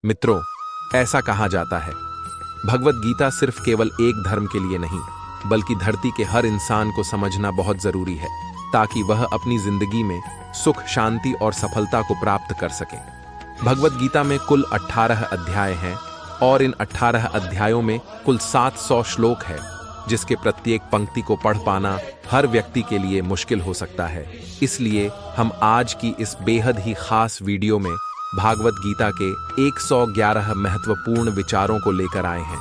मित्रों, ऐसा कहा जाता है, भगवत गीता सिर्फ केवल एक धर्म के लिए नहीं, बल्कि धरती के हर इंसान को समझना बहुत जरूरी है, ताकि वह अपनी जिंदगी में सुख, शांति और सफलता को प्राप्त कर सके। भगवत गीता में कुल 18 अध्याय हैं और इन 18 अध्यायों में कुल 700 श्लोक है, जिसके प्रत्येक पंक्ति को पढ़ पाना हर व्यक्ति के लिए मुश्किल हो सकता है। इसलिए हम आज की इस बेहद ही खास वीडियो में भागवत गीता के 111 महत्वपूर्ण विचारों को लेकर आए हैं,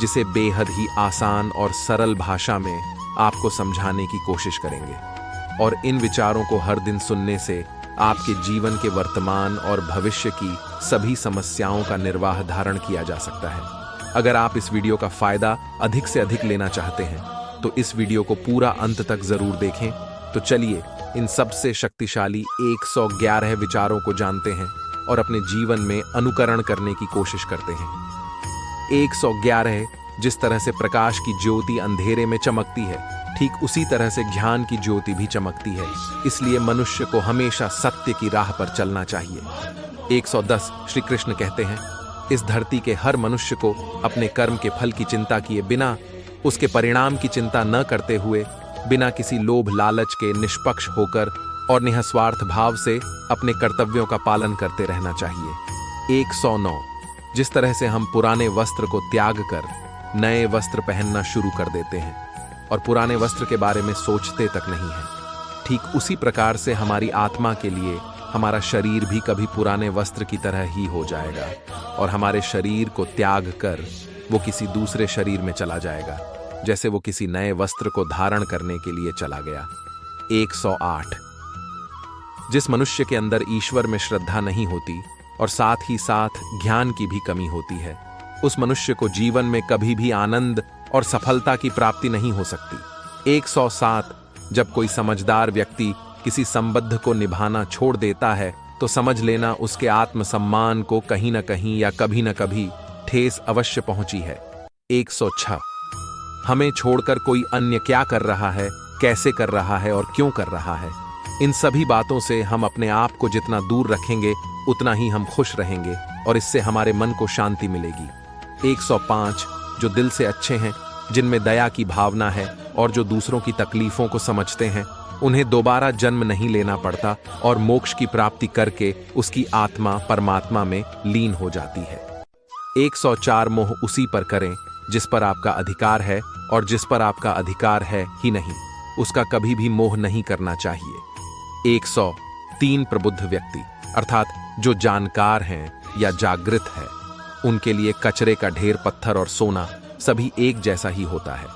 जिसे बेहद ही आसान और सरल भाषा में आपको समझाने की कोशिश करेंगे। और इन विचारों को हर दिन सुनने से आपके जीवन के वर्तमान और भविष्य की सभी समस्याओं का निर्वाह धारण किया जा सकता है। अगर आप इस वीडियो का फायदा अधिक से अधिक लेना चाहते हैं, तो इस वीडियो को पूरा अंत तक जरूर देखें। तो चलिए इन सबसे शक्तिशाली 111 विचारों को जानते हैं और अपने जीवन में अनुकरण करने की कोशिश करते हैं। 111 जिस तरह से प्रकाश की ज्योति अंधेरे में चमकती है, ठीक उसी तरह से ज्ञान की ज्योति भी चमकती है। इसलिए मनुष्य को हमेशा सत्य की राह पर चलना चाहिए। 110 श्री कृष्ण कहते हैं, इस धरती के हर मनुष्य को अपने कर्म के फल की चिंता किए बिना, उसके परिणाम की चिंता न करते हुए, बिना किसी लोभ लालच के निष्पक्ष होकर और निःस्वार्थ भाव से अपने कर्तव्यों का पालन करते रहना चाहिए। 109 जिस तरह से हम पुराने वस्त्र को त्याग कर नए वस्त्र पहनना शुरू कर देते हैं और पुराने वस्त्र के बारे में सोचते तक नहीं है, ठीक उसी प्रकार से हमारी आत्मा के लिए हमारा शरीर भी कभी पुराने वस्त्र की तरह ही हो जाएगा और हमारे शरीर को त्याग कर वो किसी दूसरे शरीर में चला जाएगा, जैसे वो किसी नए वस्त्र को धारण करने के लिए चला गया। 108 जिस मनुष्य के अंदर ईश्वर में श्रद्धा नहीं होती और साथ ही साथ ज्ञान की भी कमी होती है, उस मनुष्य को जीवन में कभी भी आनंद और सफलता की प्राप्ति नहीं हो सकती। 107 जब कोई समझदार व्यक्ति किसी संबंध को निभाना छोड़ देता है, तो समझ लेना उसके आत्मसम्मान को कहीं न कहीं या कभी न कभी ठेस अवश्य पहुंची है। 106 हमें छोड़कर कोई अन्य क्या कर रहा है, कैसे कर रहा है और क्यों कर रहा है, इन सभी बातों से हम अपने आप को जितना दूर रखेंगे, उतना ही हम खुश रहेंगे और इससे हमारे मन को शांति मिलेगी। 105 जो दिल से अच्छे हैं, जिनमें दया की भावना है और जो दूसरों की तकलीफों को समझते हैं, उन्हें दोबारा जन्म नहीं लेना पड़ता और मोक्ष की प्राप्ति करके उसकी आत्मा परमात्मा में लीन हो जाती है। 104 मोह उसी पर करें जिस पर आपका अधिकार है, और जिस पर आपका अधिकार है ही नहीं, उसका कभी भी मोह नहीं करना चाहिए। 103 प्रबुद्ध व्यक्ति अर्थात जो जानकार हैं या जागृत है, उनके लिए कचरे का ढेर, पत्थर और सोना सभी एक जैसा ही होता है।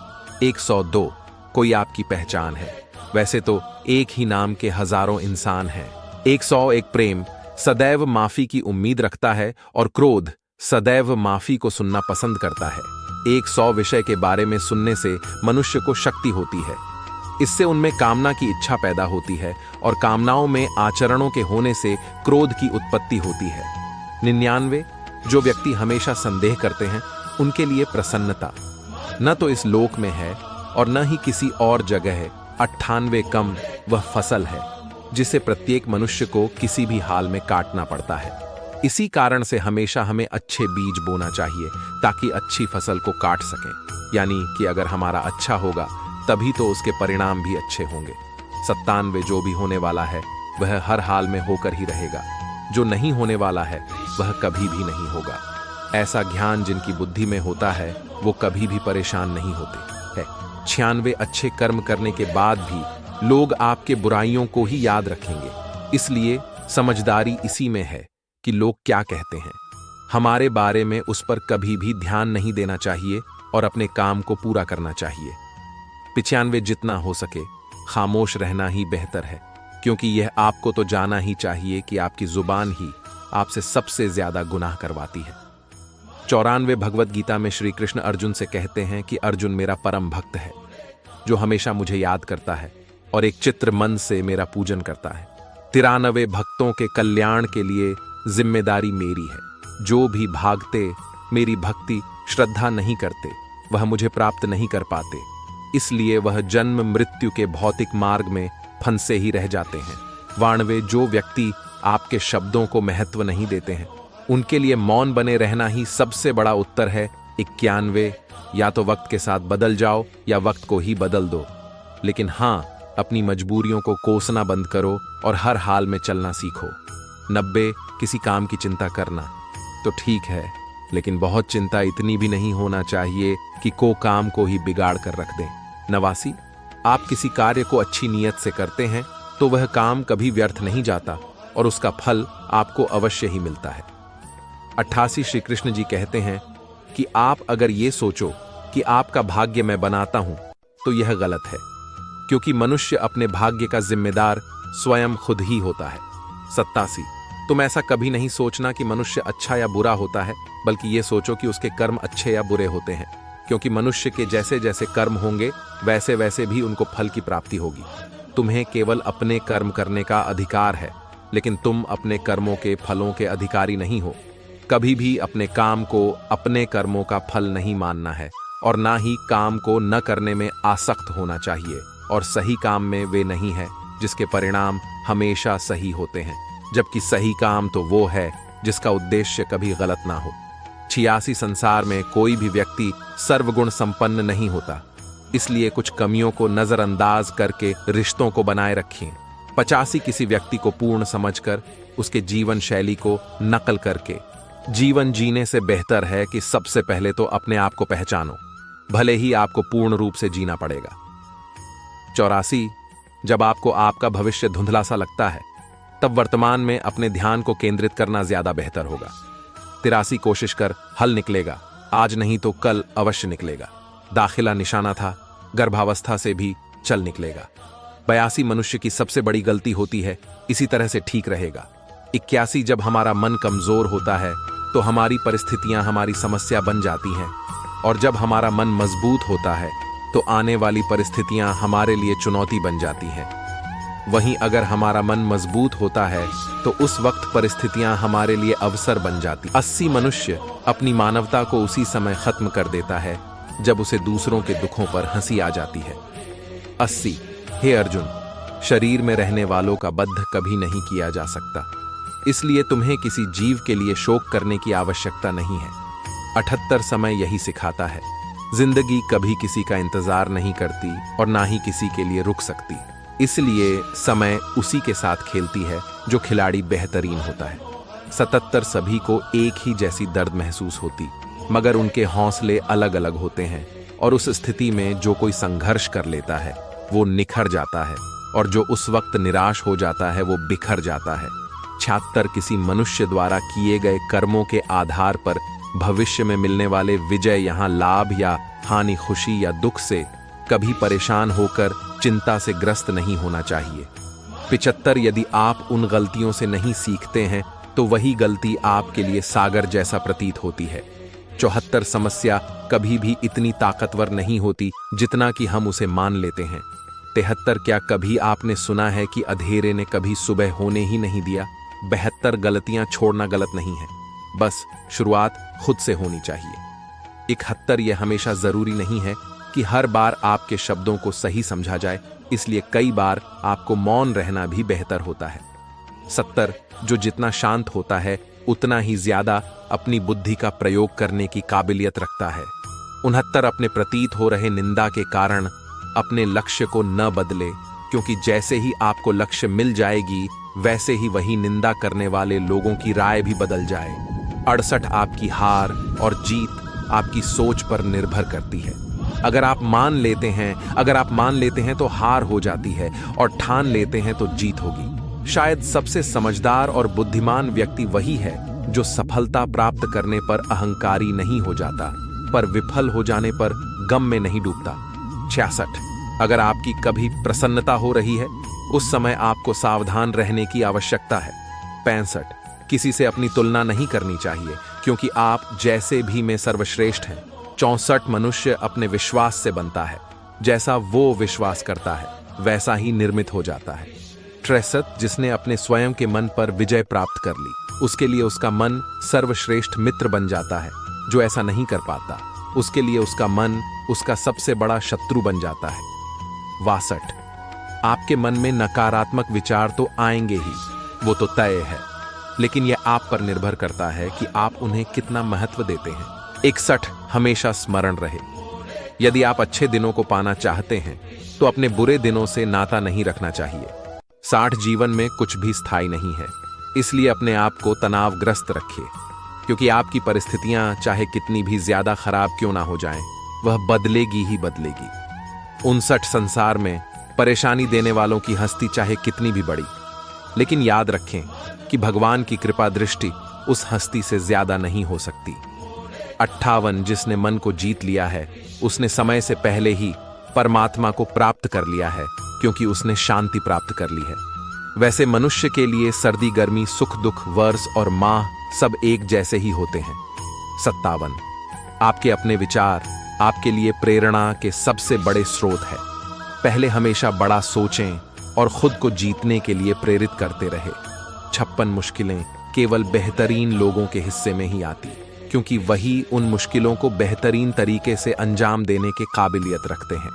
102 कोई आपकी पहचान है, वैसे तो एक ही नाम के हजारों इंसान हैं। 101 प्रेम सदैव माफी की उम्मीद रखता है और क्रोध सदैव माफी को सुनना पसंद करता है। 100 विषय के बारे में सुनने से मनुष्य को शक्ति होती है, इससे उनमें कामना की इच्छा पैदा होती है और कामनाओं में आचरणों के होने से क्रोध की उत्पत्ति होती है। 99 जो व्यक्ति हमेशा संदेह करते हैं, उनके लिए प्रसन्नता न तो इस लोक में है और न ही किसी और जगह है। 98 कम वह फसल है जिसे प्रत्येक मनुष्य को किसी भी हाल में काटना पड़ता है। इसी कारण से हमेशा हमें अच्छे बीज बोना चाहिए ताकि अच्छी फसल को काट सकें, यानी कि अगर हमारा अच्छा होगा तभी तो उसके परिणाम भी अच्छे होंगे। 97 जो भी होने वाला है वह हर हाल में होकर ही रहेगा, जो नहीं होने वाला है वह कभी भी नहीं होगा। ऐसा ज्ञान जिनकी बुद्धि में होता है वो कभी भी परेशान नहीं होते हैं। 96 अच्छे कर्म करने के बाद भी लोग आपके बुराइयों को ही याद रखेंगे, इसलिए समझदारी इसी में है कि लोग क्या कहते हैं हमारे बारे में, उस पर कभी भी ध्यान नहीं देना चाहिए और अपने काम को पूरा करना चाहिए। 95 जितना हो सके खामोश रहना ही बेहतर है, क्योंकि यह आपको तो जाना ही चाहिए कि आपकी जुबान ही आपसे सबसे ज्यादा गुनाह करवाती है। 94 भगवत गीता में श्री कृष्ण अर्जुन से कहते हैं कि अर्जुन मेरा परम भक्त है, जो हमेशा मुझे याद करता है और एक चित्र मन से मेरा पूजन करता है। 93 भक्तों के कल्याण के लिए जिम्मेदारी मेरी है, जो भी भागते मेरी भक्ति श्रद्धा नहीं करते, वह मुझे प्राप्त नहीं कर पाते, इसलिए वह जन्म मृत्यु के भौतिक मार्ग में फंसे ही रह जाते हैं। 92 जो व्यक्ति आपके शब्दों को महत्व नहीं देते हैं, उनके लिए मौन बने रहना ही सबसे बड़ा उत्तर है। 91, या तो वक्त के साथ बदल जाओ या वक्त को ही बदल दो, लेकिन हां, अपनी मजबूरियों को कोसना बंद करो और हर हाल में चलना सीखो। 90, किसी काम की चिंता करना तो ठीक है, लेकिन बहुत चिंता इतनी भी नहीं होना चाहिए कि काम को ही बिगाड़ कर रख दें। 89, आप किसी कार्य को अच्छी नीयत से करते हैं तो वह काम कभी व्यर्थ नहीं जाता और उसका फल आपको अवश्य ही मिलता है। 88, श्री कृष्ण जी कहते हैं कि आप अगर ये सोचो कि आपका भाग्य मैं बनाता हूं तो यह गलत है, क्योंकि मनुष्य अपने भाग्य का जिम्मेदार स्वयं खुद ही होता है। 87, तुम ऐसा कभी नहीं सोचना कि मनुष्य अच्छा या बुरा होता है, बल्कि ये सोचो कि उसके कर्म अच्छे या बुरे होते हैं, क्योंकि मनुष्य के जैसे जैसे कर्म होंगे वैसे वैसे भी उनको फल की प्राप्ति होगी। तुम्हें केवल अपने कर्म करने का अधिकार है, लेकिन तुम अपने कर्मों के फलों के अधिकारी नहीं हो। कभी भी अपने काम को अपने कर्मों का फल नहीं मानना है और ना ही काम को न करने में आसक्त होना चाहिए, और सही काम में वे नहीं है जिसके परिणाम हमेशा सही होते हैं, जबकि सही काम तो वो है जिसका उद्देश्य कभी गलत ना हो। 86, संसार में कोई भी व्यक्ति सर्वगुण संपन्न नहीं होता, इसलिए कुछ कमियों को नजरअंदाज करके रिश्तों को बनाए रखें। 85, किसी व्यक्ति को पूर्ण समझकर उसके जीवन शैली को नकल करके जीवन जीने से बेहतर है कि सबसे पहले तो अपने आप को पहचानो, भले ही आपको पूर्ण रूप से जीना पड़ेगा। 84, जब आपको आपका भविष्य धुंधला सा लगता है तब वर्तमान में अपने ध्यान को केंद्रित करना ज्यादा बेहतर होगा। 83, कोशिश कर, हल निकलेगा, आज नहीं तो कल अवश्य निकलेगा। दाखिला निशाना था, गर्भावस्था से भी चल निकलेगा। 82, मनुष्य की सबसे बड़ी गलती होती है, इसी तरह से ठीक रहेगा। 81, जब हमारा मन कमजोर होता है तो हमारी परिस्थितियां हमारी समस्या बन जाती हैं, और जब हमारा मन मजबूत होता है तो आने वाली परिस्थितियां हमारे लिए चुनौती बन जाती हैं। वहीं अगर हमारा मन मजबूत होता है तो उस वक्त परिस्थितियां हमारे लिए अवसर बन जाती। 80, मनुष्य अपनी मानवता को उसी समय खत्म कर देता है जब उसे दूसरों के दुखों पर हंसी आ जाती है। 80, हे अर्जुन, शरीर में रहने वालों का बद्ध कभी नहीं किया जा सकता, इसलिए तुम्हें किसी जीव के लिए शोक करने की आवश्यकता नहीं है। 78, समय यही सिखाता है, जिंदगी कभी किसी का इंतजार नहीं करती और ना ही किसी के लिए रुक सकती, इसलिए समय उसी के साथ खेलती है जो खिलाड़ी बेहतरीन होता है। 77, सभी को एक ही जैसी दर्द महसूस होती, मगर उनके हौसले अलग अलग होते हैं, और उस स्थिति में जो कोई संघर्ष कर लेता है वो निखर जाता है, और जो उस वक्त निराश हो जाता है वो बिखर जाता है। 76, किसी मनुष्य द्वारा किए गए कर्मों के आधार पर भविष्य में मिलने वाले विजय, यहाँ लाभ या हानि, खुशी या दुख से कभी परेशान होकर चिंता से ग्रस्त नहीं होना चाहिए। 75, यदि आप उन गलतियों से नहीं सीखते हैं तो वही गलती आपके लिए सागर जैसा प्रतीत होती है। 74, समस्या कभी भी इतनी ताकतवर नहीं होती जितना कि हम उसे मान लेते हैं। 73, क्या कभी आपने सुना है कि अंधेरे ने कभी सुबह होने ही नहीं दिया? 72, गलतियां छोड़ना गलत नहीं है, बस शुरुआत खुद से होनी चाहिए। 71, यह हमेशा जरूरी नहीं है कि हर बार आपके शब्दों को सही समझा जाए, इसलिए कई बार आपको मौन रहना भी बेहतर होता है। 70, जो जितना शांत होता है उतना ही ज्यादा अपनी बुद्धि का प्रयोग करने की काबिलियत रखता है। 69, अपने प्रतीत हो रहे निंदा के कारण अपने लक्ष्य को न बदले, क्योंकि जैसे ही आपको लक्ष्य मिल जाएगी वैसे ही वही निंदा करने वाले लोगों की राय भी बदल जाए। 68, आपकी हार और जीत आपकी सोच पर निर्भर करती है। अगर आप मान लेते हैं तो हार हो जाती है, और ठान लेते हैं तो जीत होगी। शायद सबसे समझदार और बुद्धिमान व्यक्ति वही है जो सफलता प्राप्त करने पर अहंकारी नहीं हो जाता, पर विफल हो जाने पर गम में नहीं डूबता। 66, अगर आपकी कभी प्रसन्नता हो रही है उस समय आपको सावधान रहने की आवश्यकता है। 65, किसी से अपनी तुलना नहीं करनी चाहिए, क्योंकि आप जैसे भी में सर्वश्रेष्ठ हैं। 64, मनुष्य अपने विश्वास से बनता है, जैसा वो विश्वास करता है वैसा ही निर्मित हो जाता है। 63, जिसने अपने स्वयं के मन पर विजय प्राप्त कर ली उसके लिए उसका मन सर्वश्रेष्ठ मित्र बन जाता है। जो ऐसा नहीं कर पाता उसके लिए उसका मन उसका सबसे बड़ा शत्रु बन जाता है। 62, आपके मन में नकारात्मक विचार तो आएंगे ही, वो तो तय है, लेकिन यह आप पर निर्भर करता है कि आप उन्हें कितना महत्व देते हैं। 61 हमेशा स्मरण रहे। यदि आप अच्छे दिनों को पाना चाहते हैं तो अपने बुरे दिनों से नाता नहीं रखना चाहिए। 60 जीवन में कुछ भी स्थायी नहीं है, इसलिए अपने आप को तनावग्रस्त रखिए, क्योंकि आपकी परिस्थितियां चाहे कितनी भी ज्यादा खराब क्यों ना हो जाएं, वह बदलेगी ही बदलेगी। 59 संसार में परेशानी देने वालों की हस्ती चाहे कितनी भी बड़ी, लेकिन याद रखें कि भगवान की कृपा दृष्टि उस हस्ती से ज्यादा नहीं हो सकती। 58 जिसने मन को जीत लिया है उसने समय से पहले ही परमात्मा को प्राप्त कर लिया है, क्योंकि उसने शांति प्राप्त कर ली है। वैसे मनुष्य के लिए सर्दी गर्मी सुख दुख वर्ष और माह सब एक जैसे ही होते हैं। 57 आपके अपने विचार आपके लिए प्रेरणा के सबसे बड़े स्रोत है। पहले हमेशा बड़ा सोचें और खुद को जीतने के लिए प्रेरित करते रहे। 56 मुश्किलें केवल बेहतरीन लोगों के हिस्से में ही आती, क्योंकि वही उन मुश्किलों को बेहतरीन तरीके से अंजाम देने के काबिलियत रखते हैं।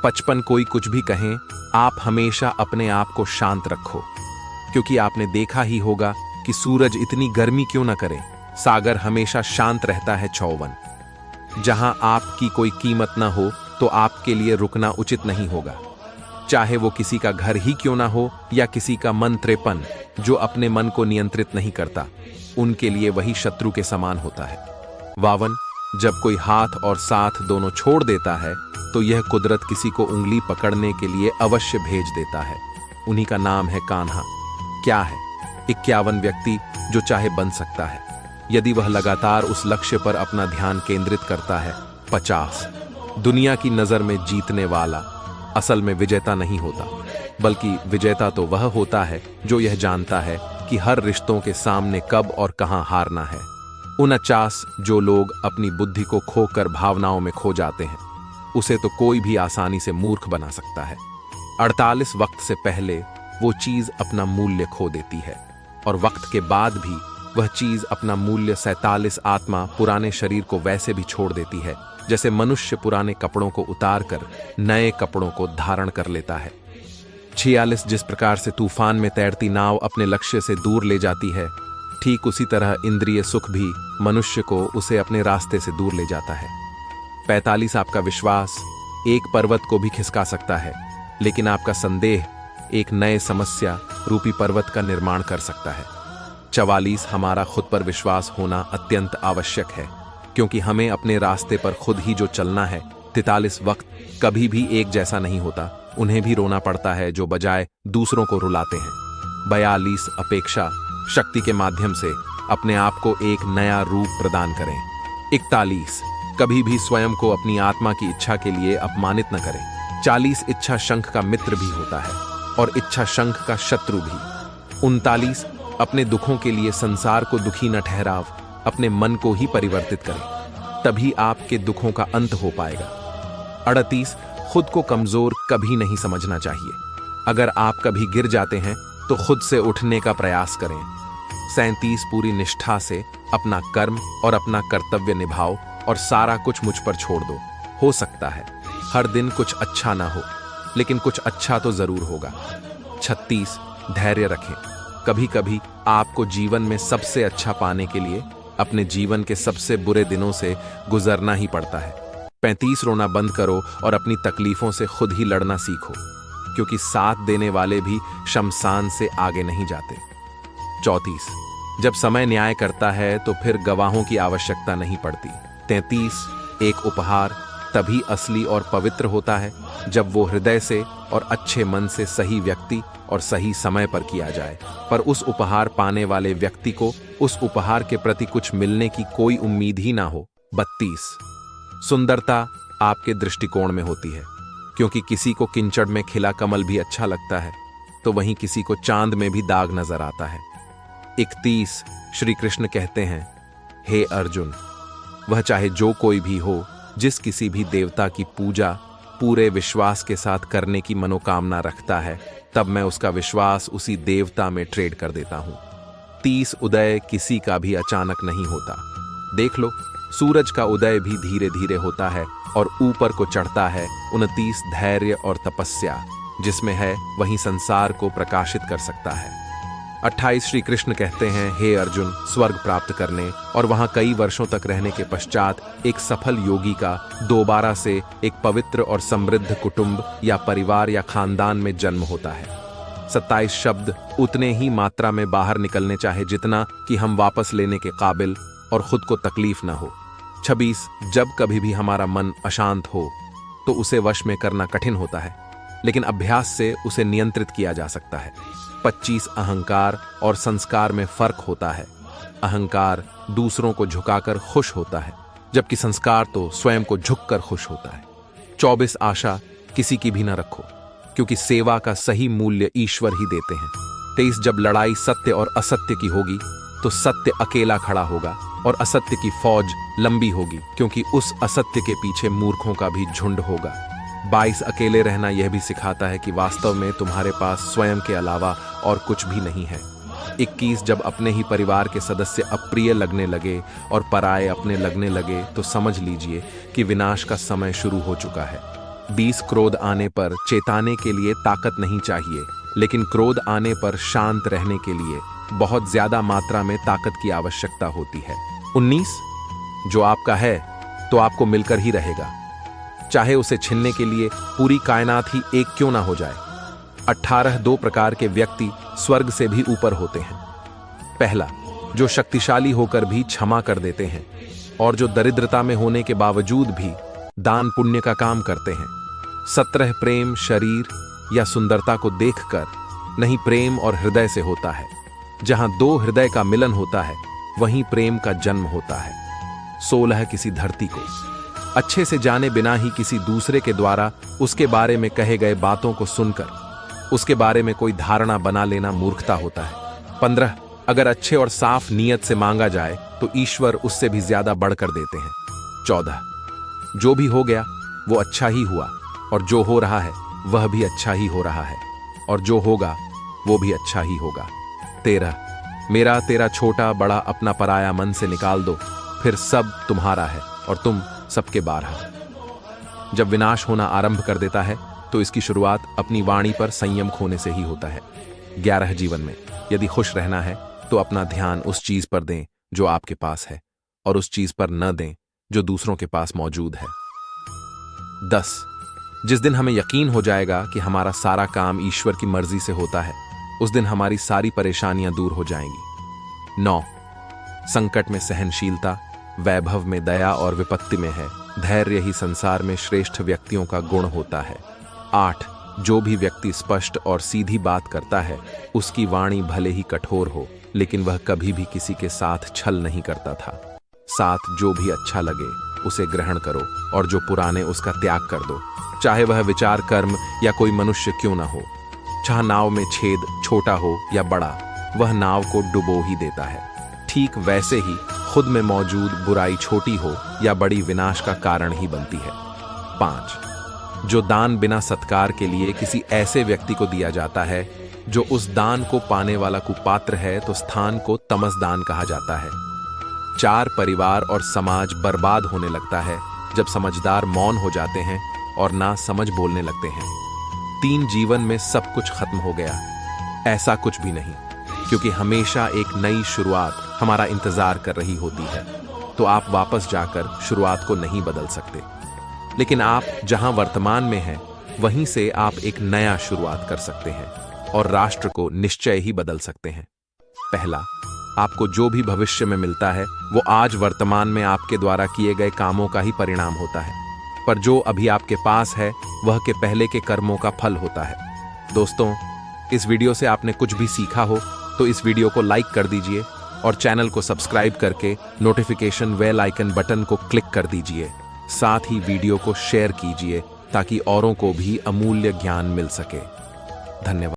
55 कोई कुछ भी कहें, आप हमेशा अपने आप को शांत रखो, क्योंकि आपने देखा ही होगा कि सूरज इतनी गर्मी क्यों न करे, सागर हमेशा शांत रहता है। 54 जहां आपकी कोई कीमत न हो तो आपके लिए रुकना उचित नहीं होगा, चाहे वो किसी का घर ही क्यों ना हो या किसी का मन। 53 जो अपने मन को नियंत्रित नहीं करता, उनके लिए वही शत्रु के समान होता है। 52 जब कोई हाथ और साथ दोनों छोड़ देता है तो यह कुदरत किसी को उंगली पकड़ने के लिए अवश्य भेज देता है। उन्हीं का नाम है कान्हा। क्या है? 51 व्यक्ति जो चाहे बन सकता है, यदि वह लगातार उस लक्ष्य पर अपना ध्यान केंद्रित करता है। 50 दुनिया की नजर में जीतने वाला असल में विजेता नहीं होता, बल्कि विजेता तो वह होता है जो यह जानता है कि हर रिश्तों के सामने कब और कहां हारना है। 49 जो लोग अपनी बुद्धि को खोकर भावनाओं में खो जाते हैं, उसे तो कोई भी आसानी से मूर्ख बना सकता है। 48 वक्त से पहले वो चीज अपना मूल्य खो देती है, और वक्त के बाद भी वह चीज अपना मूल्य। 47 आत्मा पुराने शरीर को वैसे भी छोड़ देती है जैसे मनुष्य पुराने कपड़ों को उतारकर नए कपड़ों को धारण कर लेता है। 46 जिस प्रकार से तूफान में तैरती नाव अपने लक्ष्य से दूर ले जाती है, ठीक उसी तरह इंद्रिय सुख भी मनुष्य को उसे अपने रास्ते से दूर ले जाता है। 45 आपका विश्वास एक पर्वत को भी खिसका सकता है, लेकिन आपका संदेह एक नए समस्या रूपी पर्वत का निर्माण कर सकता है। 44 हमारा खुद पर विश्वास होना अत्यंत आवश्यक है, क्योंकि हमें अपने रास्ते पर खुद ही जो चलना है। 43 वक्त कभी भी एक जैसा नहीं होता, उन्हें भी रोना पड़ता है जो बजाय दूसरों को रुलाते हैं। 42 अपेक्षा शक्ति के माध्यम से अपने आप को एक नया रूप प्रदान करें। 41 कभी भी स्वयं को अपनी आत्मा की इच्छा के लिए अपमानित न करें। 40 इच्छा शंख का मित्र भी होता है और इच्छा शंख का शत्रु भी। 39 अपने दुखों के लिए संसार को दुखी न ठहराव, अपने मन को ही परिवर्तित करें, तभी आपके दुखों का अंत हो पाएगा। 38 खुद को कमजोर कभी नहीं समझना चाहिए। अगर आप कभी गिर जाते हैं तो खुद से उठने का प्रयास करें। 37 पूरी निष्ठा से अपना कर्म और अपना कर्तव्य निभाओ और सारा कुछ मुझ पर छोड़ दो। हो सकता है हर दिन कुछ अच्छा ना हो, लेकिन कुछ अच्छा तो जरूर होगा। 36 धैर्य रखें। कभी कभी आपको जीवन में सबसे अच्छा पाने के लिए अपने जीवन के सबसे बुरे दिनों से गुजरना ही पड़ता है। 35 रोना बंद करो और अपनी तकलीफों से खुद ही लड़ना सीखो, क्योंकि साथ देने वाले भी शमशान से आगे नहीं जाते। 34 जब समय न्याय करता है तो फिर गवाहों की आवश्यकता नहीं पड़ती। 33 एक उपहार तभी असली और पवित्र होता है जब वो हृदय से और अच्छे मन से सही व्यक्ति और सही समय पर किया जाए, पर उस उपहार पाने वाले व्यक्ति को उस उपहार के प्रति कुछ मिलने की कोई उम्मीद ही ना हो। 32 सुंदरता आपके दृष्टिकोण में होती है, क्योंकि किसी को किंचड़ में खिला कमल भी अच्छा लगता है तो वहीं किसी को चांद में भी दाग नजर आता है। 31 श्री कृष्ण कहते हैं, हे अर्जुन, वह चाहे जो कोई भी हो, जिस किसी भी देवता की पूजा पूरे विश्वास के साथ करने की मनोकामना रखता है, तब मैं उसका विश्वास उसी देवता में ट्रेड कर देता हूं। 30 उदय किसी का भी अचानक नहीं होता। देख लो, सूरज का उदय भी धीरे धीरे होता है और ऊपर को चढ़ता है। 29 धैर्य और तपस्या जिसमें है वही संसार को प्रकाशित कर सकता है। 28 श्री कृष्ण कहते हैं, हे अर्जुन, स्वर्ग प्राप्त करने और वहां कई वर्षों तक रहने के पश्चात एक सफल योगी का दोबारा से एक पवित्र और समृद्ध कुटुंब या परिवार या खानदान में जन्म होता है। 27 शब्द उतने ही मात्रा में बाहर निकलने चाहे जितना कि हम वापस लेने के काबिल और खुद को तकलीफ ना हो। 26 जब कभी भी हमारा मन अशांत हो तो उसे वश में करना कठिन होता है, लेकिन अभ्यास से उसे नियंत्रित किया जा सकता है। 25 अहंकार और संस्कार में फर्क होता है। अहंकार दूसरों को झुकाकर खुश होता है, जबकि संस्कार तो स्वयं को झुककर खुश होता है। 24 आशा किसी की भी न रखो, क्योंकि सेवा का सही मूल्य ईश्वर ही देते हैं। 23 जब लड़ाई सत्य और असत्य की होगी तो सत्य अकेला खड़ा होगा और असत्य की फौज लंबी होगी, क्योंकि उस असत्य के पीछे मूर्खों का भी झुंड होगा। 22 अकेले रहना यह भी सिखाता है कि वास्तव में तुम्हारे पास स्वयं के अलावा और कुछ भी नहीं है। 21 जब अपने ही परिवार के सदस्य अप्रिय लगने लगे और पराये अपने लगने लगे तो समझ लीजिए कि विनाश का समय शुरू हो चुका है। 20 क्रोध आने पर चेताने के लिए ताकत नहीं चाहिए, लेकिन क्रोध आने पर शांत रहने के लिए बहुत ज्यादा मात्रा में ताकत की आवश्यकता होती है। 19 जो आपका है तो आपको मिलकर ही रहेगा, चाहे उसे छीनने के लिए पूरी कायनात ही एक क्यों ना हो जाए। 18 दो प्रकार के व्यक्ति स्वर्ग से भी ऊपर होते हैं। पहला, जो शक्तिशाली होकर भी क्षमा कर देते हैं और जो दरिद्रता में होने के बावजूद भी दान पुण्य का काम करते हैं। 17 प्रेम शरीर या सुंदरता को देखकर नहीं, प्रेम और हृदय से होता है। जहां दो हृदय का मिलन होता है वहीं प्रेम का जन्म होता है। 16 किसी धरती को अच्छे से जाने बिना ही किसी दूसरे के द्वारा उसके बारे में कहे गए बातों को सुनकर उसके बारे में कोई धारणा बना लेना मूर्खता होता है। 15 अगर अच्छे और साफ नीयत से मांगा जाए तो ईश्वर उससे भी ज्यादा बढ़कर देते हैं। 14 जो भी हो गया वो अच्छा ही हुआ और जो हो रहा है वह भी अच्छा ही हो रहा है और जो होगा वो भी अच्छा ही होगा। 13 मेरा तेरा छोटा बड़ा अपना पराया मन से निकाल दो, फिर सब तुम्हारा है और तुम सबके बारह। जब विनाश होना आरंभ कर देता है तो इसकी शुरुआत अपनी वाणी पर संयम खोने से ही होता है। 11 जीवन में यदि खुश रहना है तो अपना ध्यान उस चीज पर दें जो आपके पास है और उस चीज पर न दें जो दूसरों के पास मौजूद है। 10 जिस दिन हमें यकीन हो जाएगा कि हमारा सारा काम ईश्वर की मर्जी से होता है, उस दिन हमारी सारी परेशानियां दूर हो जाएंगी। 9 संकट में सहनशीलता, वैभव में दया और विपत्ति में है धैर्य ही संसार में श्रेष्ठ व्यक्तियों का गुण होता है। 8 जो भी व्यक्ति स्पष्ट और सीधी बात करता है उसकी वाणी भले ही कठोर हो, लेकिन वह कभी भी किसी के साथ छल नहीं करता था। 7 जो भी अच्छा लगे उसे ग्रहण करो और जो पुराने उसका त्याग कर दो, चाहे वह विचार कर्म या कोई मनुष्य क्यों ना हो। चाहे नाव में छेद छोटा हो या बड़ा, वह नाव को डुबो ही देता है। ठीक वैसे ही खुद में मौजूद बुराई छोटी हो या बड़ी विनाश का कारण ही बनती है। 5 जो दान बिना सत्कार के लिए किसी ऐसे व्यक्ति को दिया जाता है जो उस दान को पाने वाला कुपात्र है तो स्थान को तमसदान कहा जाता है। 4 परिवार और समाज बर्बाद होने लगता है जब समझदार मौन हो जाते हैं और ना समझ बोलने लगते हैं। 3 जीवन में सब कुछ खत्म हो गया, ऐसा कुछ भी नहीं, क्योंकि हमेशा एक नई शुरुआत हमारा इंतजार कर रही होती है। तो आप वापस जाकर शुरुआत को नहीं बदल सकते, लेकिन आप जहां वर्तमान में हैं वहीं से आप एक नया शुरुआत कर सकते हैं और राष्ट्र को निश्चय ही बदल सकते हैं। पहला, आपको जो भी भविष्य में मिलता है वो आज वर्तमान में आपके द्वारा किए गए कामों का ही परिणाम होता है, पर जो अभी आपके पास है वह के पहले के कर्मों का फल होता है। दोस्तों, इस वीडियो से आपने कुछ भी सीखा हो तो इस वीडियो को लाइक कर दीजिए और चैनल को सब्सक्राइब करके नोटिफिकेशन बेल आइकन बटन को क्लिक कर दीजिए। साथ ही वीडियो को शेयर कीजिए ताकि औरों को भी अमूल्य ज्ञान मिल सके। धन्यवाद।